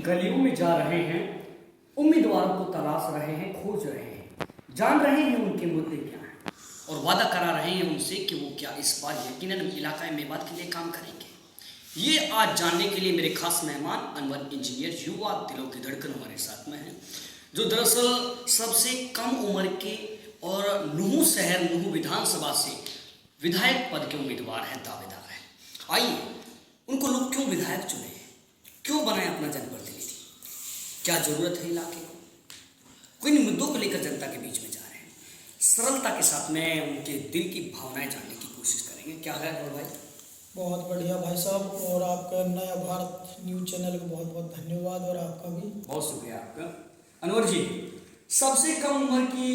गलियों में जा रहे हैं, उम्मीदवारों को तलाश रहे हैं, खोज रहे हैं, जान रहे हैं उनके मुद्दे क्या हैं और वादा करा रहे हैं उनसे कि वो क्या इस बार यकीनन इलाका मेवात के लिए काम करेंगे। ये आज जानने के लिए मेरे खास मेहमान अनवर इंजीनियर, युवा दिलों की धड़कन हमारे साथ में हैं, जो दरअसल सबसे कम उम्र के और नुहू शहर नुहू विधानसभा से विधायक पद के उम्मीदवार हैं, दावेदार हैं। आइए उनको लोग क्यों विधायक चुने, क्यों बनाए अपना जनप्रतिनिधि, क्या जरूरत है इलाके को, किन मुद्दों को लेकर जनता के बीच में जा रहे हैं, सरलता के साथ में उनके दिल की भावनाएं जानने की कोशिश करेंगे। क्या है और भाई? बहुत बढ़िया भाई साहब, और आपका नया भारत न्यूज चैनल को बहुत बहुत धन्यवाद, और आपका भी बहुत शुक्रिया आपका। अनवर जी, सबसे कम उम्र की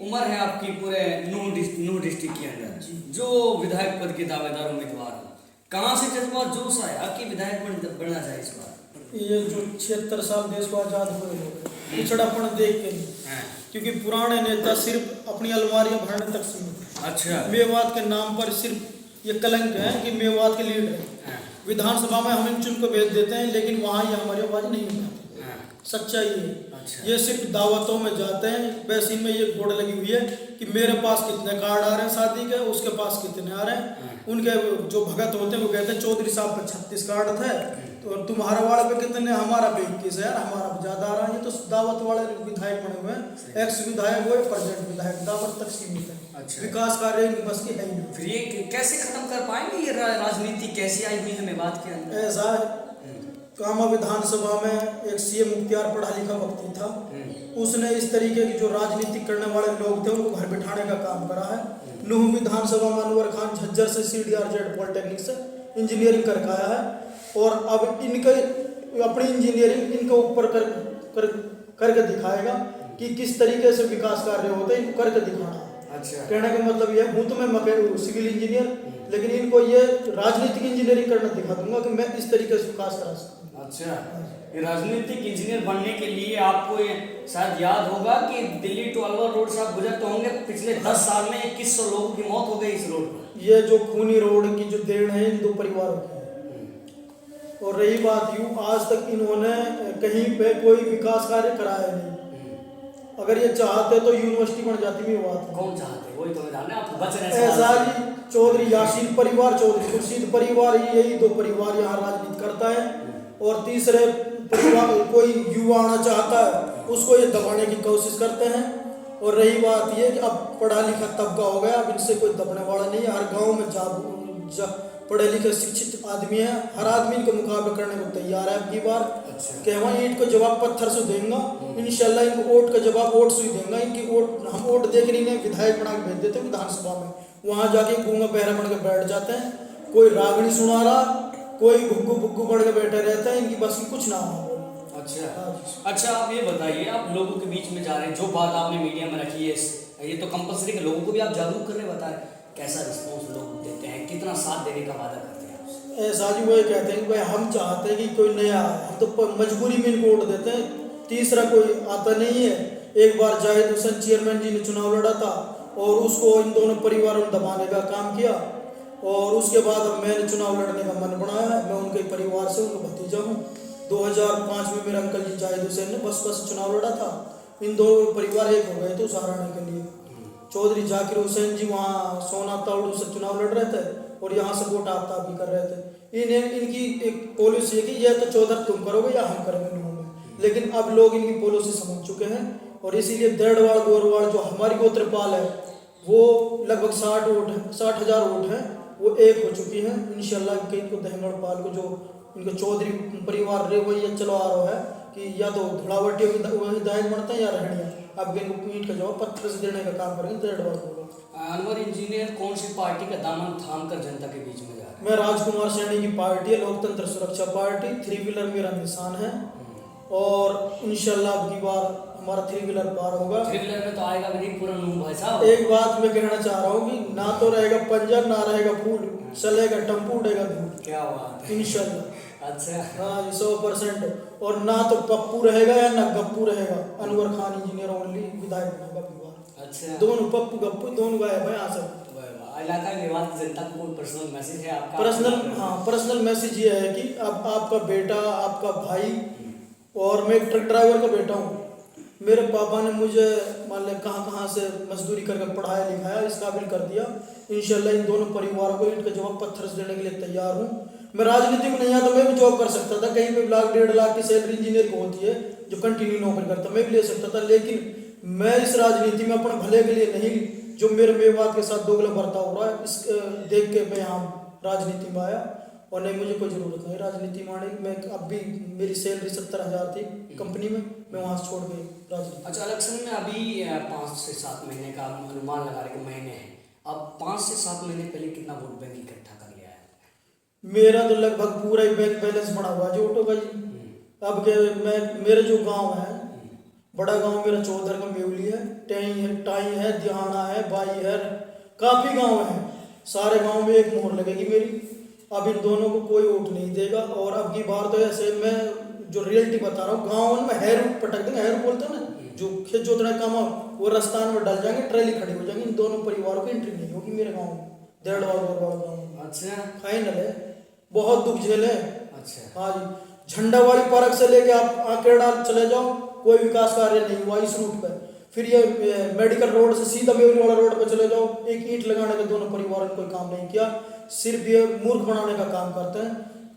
उम्र है आपकी पूरे नूह डिस्ट्रिक्ट के अंदर, जो विधायक पद के दावेदार उम्मीदवार हो, कहाँ से जज्बा जोश आया कि विधायक बनना चाहिए इस बार? ये जो 76 साल देश को आज़ाद हुए लोग पिछड़ापन देख के नहीं, क्योंकि पुराने नेता सिर्फ अपनी अलमारियां भरने तक सीमित है। अच्छा, मेवात के नाम पर सिर्फ ये कलंक है कि मेवात के लीडर है। विधानसभा में हम इन चुन को भेज देते हैं, लेकिन वहाँ ये हमारी आवाज़ नहीं उठाते। सच्चाई है। अच्छा। ये सिर्फ दावतों में जाते हैं, वैसे इनमें ये बोर्ड लगी हुई है कि मेरे पास कितने कार्ड आ रहे हैं शादी के, उसके पास कितने आ रहे हैं। उनके जो भगत होते हैं वो कहते हैं चौधरी साहब पे 36 कार्ड थे, तो तुम्हारे वाले पे कितने, हमारा पे 21 है, हमारा ज्यादा आ रहा है। ये तो दावत वाले विधायक बने हुए हैं, एक्स विधायक हुए, प्रेजेंट विधायक, दावत तक सीमित है। अच्छा। विकास कार्य इनकी बस की है ही नहीं। फिर ये कैसे खत्म कर पाएंगे? ये राजनीति कैसी आई हुई है मेवात के अंदर? ऐसा है, कामा विधानसभा में एक सीएम मुख्तियार पढ़ा लिखा व्यक्ति था, उसने इस तरीके की जो राजनीति करने वाले लोग थे उनको घर बिठाने का काम करा है। नूह विधानसभा में अनवर खान झज्जर से CDRZ पॉलिटेक्निक से इंजीनियरिंग करके आया है, और अब इनके अपनी इंजीनियरिंग इनके ऊपर करके दिखाएगा कि किस तरीके से विकास कार्य होते हैं, इनको करके दिखाना। अच्छा। कहने का मतलब यह हूँ तो मैं सिविल इंजीनियर, लेकिन इनको ये राजनीतिक इंजीनियरिंग करना दिखा दूंगा कि मैं इस तरीके से विकास करा सकूँ। अच्छा, ये राजनीतिक इंजीनियर बनने के लिए आपको ये शायद याद होगा कि दिल्ली टू अलवर रोड से आप गुजरते होंगे, पिछले 10 साल में 2100 लोगों की मौत हो गई इस रोड पर। ये जो खूनी रोड की जो देन है इन दो परिवारों की है। और रही बात यूँ, आज तक इन्होंने कहीं पे कोई विकास कार्य कराया नहीं। अगर ये चाहते तो यूनिवर्सिटी बन जाती भी बात। कौन चाहते, वही तो मैदान है, आप बच रहे हैं। एजाजी चौधरी, यासीन परिवार, चौधरी खुर्शीद परिवार, यही दो परिवार यहाँ राजनीति करता है। और तीसरे परिवार कोई युवा आना चाहता है उसको ये दबाने की कोशिश करते हैं। और रही बात ये कि अब पढ़ा लिखा तबका हो गया, अब इनसे कोई दबने वाला नहीं है। हर गांव में पढ़े लिखे शिक्षित आदमी है, हर आदमी इनके मुकाबले करने को तैयार है। अब की बार कहवा ईंट को जवाब पत्थर से देंगे, इंशाल्लाह इनको वोट का जवाब वोट से ही देंगे। इनकी वोट हम वोट देख रही नहीं, विधायक बना के भेज देते विधानसभा में, वहाँ जाके गूंगा बहरा बन के बैठ जाते हैं। कोई रागनी सुना रहा, कोई घुग्गू बुग्गू बढ़ के बैठे रहता है, इनकी बस की कुछ ना हो। अच्छा, आप ये बताइए, आप लोगों के बीच में जा रहे हैं, जो बात आपने मीडिया में रखी है, ये तो कंपलसरी के लोगों को भी आप जागरूक करने बता रहे हैं, कैसा रिस्पॉन्स लोग देते हैं, कितना साथ देने का वादा करते हैं आपसे? ऐसा जी वही कहते हैं कि भाई हम चाहते हैं कि कोई नया आए, हम तो मजबूरी में इनको वोट देते हैं, तीसरा कोई आता नहीं है। एक बार जाहिद हुसैन चेयरमैन जी ने चुनाव लड़ा था और उसको इन दोनों परिवारों ने दबाने का काम किया, और उसके बाद अब मैंने चुनाव लड़ने का मन बनाया है। मैं उनके परिवार से, उनका भतीजा हूँ। 2005 में मेरे अंकल जी जाहिद हुसैन ने बस चुनाव लड़ा था, इन दो परिवार एक हो गए थे उस हराने के लिए। चौधरी जाकिर हुसैन जी वहाँ सोना ताउड़ू से चुनाव लड़ रहे थे और यहाँ से वोट आपता भी कर रहे थे। इनकी एक पॉलिसी है कि यह तो 14 तुम करोगे या हम करेंगे नूह में, लेकिन अब लोग इनकी पॉलिसी समझ चुके हैं, और इसीलिए देड़वाड़ गोरवाड़ जो हमारी गोत्रपाल है वो लगभग 60,000 वोट है, वो एक हो चुकी है। इंशाल्लाह इनको दहंगड़ पाल को जो इनको चौधरी परिवार रे वही चलवा रहा है कि या तो धुड़ावटी विधायक बनता है या रहनिया, अब इनको पीठ का जवाब पत्थर से देने का काम करेंगे देड़वाड़ को। अनवर इंजीनियर कौन सी पार्टी का दामन थाम कर जनता के बीच में जा रहा है? मैं राजकुमार सैनी की पार्टी है, लोकतंत्र सुरक्षा पार्टी, 3 व्हीलर मेरा निशान है, और इंशाल्लाह अब की बार हमारा 3 व्हीलर पार होगा। 3 व्हीलर में तो आएगा भी नहीं पूरा नूह भाई साहब। एक बात मैं कहना चाह रहा हूँ कि ना तो रहेगा पंजर, ना रहेगा फूल, चलेगा टम्पू, उड़ेगा धूल। क्या बात है, इंशाल्लाह। अच्छा, हाँ 100%। और ना तो पप्पू रहेगा या ना गप्पू रहेगा, अनवर खान इंजीनियर ओनली विधायक बनेगा की बार। अच्छा, दोनों पप्पू गप्पू दोनों गायब है यहाँ से। इलाका मेवात की जनता को कोई पर्सनल मैसेज है आपका? पर्सनल, हाँ पर्सनल मैसेज ये है कि अब आपका बेटा, आपका भाई और मैं एक ट्रक ड्राइवर का बेटा हूँ। मेरे पापा ने मुझे मान लिया कहाँ से मजदूरी करके पढ़ाया लिखाया, इस काबिल कर दिया। इंशाल्लाह इन दोनों परिवारों को ईंट का जवाब पत्थर से देने के लिए तैयार हूँ। मैं राजनीति में नहीं आता, मैं भी जॉब कर सकता था, कहीं पे 1,00,000 1,50,000 की सैलरी इंजीनियर को होती है जो कंटिन्यू नौकरी करता, मैं भी ले सकता था। लेकिन मैं इस राजनीति में अपने भले के लिए नहीं, जो मेरे मेवात के साथ दोगला बर्ताव हो रहा है इस देख के मैं यहाँ राजनीति में आया। और नहीं, मुझे कोई ज़रूरत नहीं राजनीति में आने की। मैं अब भी मेरी सैलरी 70,000 थी कंपनी में, मैं वहाँ से छोड़ के राजनीति। अच्छा, इलेक्शन में अभी 5 से 7 महीने का अनुमान लगा रहे कि महीने हैं, अब 5 से 7 महीने पहले कितना वोट बैंक इकट्ठा कर लिया है? मेरा तो लगभग पूरा ही बैंक बैलेंस बना हुआ है जो ऑटो का जी। अब के मेरे जो गांव है, बड़ा गांव मेरा चौधर का मेवली है, टाई है, दिहाना है, बाई है, काफ़ी गांव है। सारे गांव में एक मोहर लगेगी मेरी। अब इन दोनों को कोई वोट नहीं देगा। और अब की बार तो ऐसे मैं जो रियलिटी बता रहा हूँ, गाँव में हैर पटक देंगे, हैर बोलते हैं ना, जो खेत जोतना काम वो रास्तान में डल जाएंगे, ट्रैली खड़ी हो जाएंगी। इन दोनों परिवारों की एंट्री नहीं होगी मेरे गाँव में, देड़वा गाँव में। अच्छा, फाइनल है, बहुत दुख झेले। अच्छा, हाँ जी, झंडा वाली पार्क से लेके आप आकेड़ा चले जाओ, कोई विकास कार्य नहीं हुआ इस रूट पर। फिर ये मेडिकल रोड से सीधा मेवली वाला रोड पर चले जाओ, एक ईंट लगाने का दोनों परिवारों ने कोई काम नहीं किया, सिर्फ ये मूर्ख बनाने का काम करते हैं।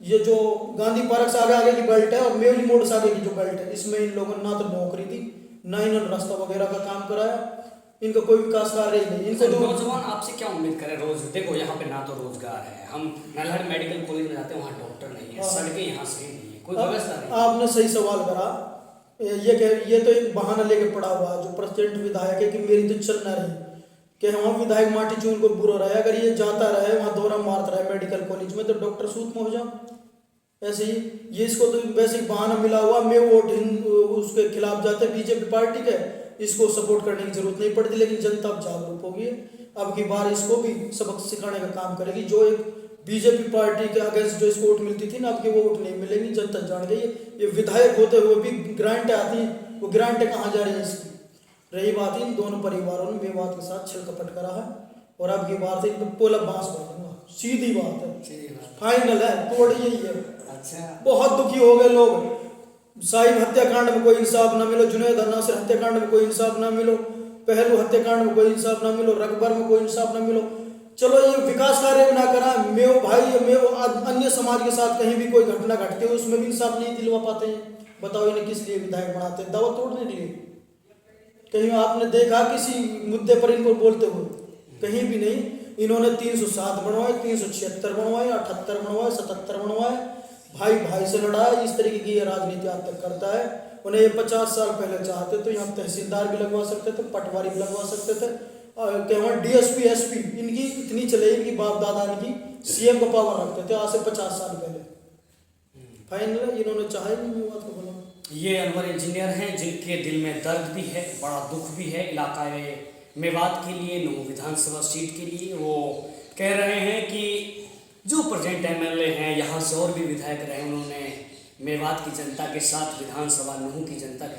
ये जो गांधी पार्क से आगे की बेल्ट है और मेवली मोड़ से आगे की जो बेल्ट है, इसमें इन लोगों ने ना तो नौकरी दी, ना इन्होंने रास्ता वगैरह का काम कराया। इनका कोई विकास कार्य ही नहीं। इनको नौजवान आपसे क्या उम्मीद करें? रोज देखो यहाँ पे ना तो रोजगार है, हम नल्हड़ मेडिकल कॉलेज में जाते हैं, वहाँ डॉक्टर नहीं है, सड़कें यहाँ सही नहीं है, कोई व्यवस्था नहीं। आपने सही सवाल करा। ये तो एक बहाना लेके पड़ा हुआ जो प्रेसिडेंट विधायक है कि मेरी तो चल ना रही, कि वहाँ विधायक माटी चून को बुरा रहे, अगर ये जाता रहे वहाँ दौरा मारता रहे मेडिकल कॉलेज में तो डॉक्टर सूत में हो जाओ। ऐसे ही ये इसको तो वैसे ही बहाना मिला हुआ, मैं वोट उसके खिलाफ जाते बीजेपी पार्टी के, इसको सपोर्ट करने की जरूरत नहीं पड़ती। लेकिन जनता अब जागरूक होगी, अब की बार इसको भी सबक सिखाने का काम करेगी। जो एक बीजेपी पार्टी के अगेंस्ट जो इसको वोट मिलती थी ना, अब की वो वोट नहीं मिलेंगी, जनता जान गई। ये विधायक होते हुए भी ग्रांटें आती हैं, वो ग्रांटें कहाँ जा रही है इसकी। रही बात इन दोनों परिवारों ने मेवात के साथ छल कपट करा है, और अब की बार से पोला बांस बढ़ूंगा, सीधी बात है, फाइनल है, तोड़ यही है। अच्छा, बहुत दुखी हो गए लोग। साहिब हत्याकांड में कोई इंसाफ ना मिलो, जुनैद नासिर हत्याकांड में कोई इंसाफ ना मिलो, पहलू हत्याकांड में कोई इंसाफ ना मिलो, रकबर में कोई इंसाफ ना मिलो। चलो ये विकास कार्य ना करा, मेव भाई मेव अन्य समाज के साथ कहीं भी कोई घटना घटती है उसमें भी इंसाफ नहीं दिलवा पाते हैं। बताओ इन्हें किस लिए विधायक बनाते हैं? दावा तोड़ने के लिए? कहीं आपने देखा किसी मुद्दे पर इनको बोलते हुए? कहीं भी नहीं। इन्होंने 307 बनवाए, 376 बनवाए, 78 बनवाए, 77 बनवाए, भाई भाई से लड़ाया। इस तरीके की ये राजनीति आज तक करता है। उन्हें ये 50 साल पहले चाहते तो यहाँ तहसीलदार भी लगवा सकते थे, पटवारी भी लगवा सकते थे, क्या डीएसपी एसपी इनकी इतनी चले, इनकी बाप दादा इनकी सीएम का पावर रखते थे आज से 50 साल पहले। फाइनल इन्होंने चाहे नहीं बात को बोला। ये अनवर इंजीनियर हैं जिनके दिल में दर्द भी है, बड़ा दुख भी है इलाका मेवात के लिए, नो विधानसभा सीट के लिए। वो कह रहे हैं कि जो प्रेजेंट एमएलए हैं, यहाँ से और भी विधायक रहे, उन्होंने मेवात की जनता के साथ, विधानसभा नूह की जनता के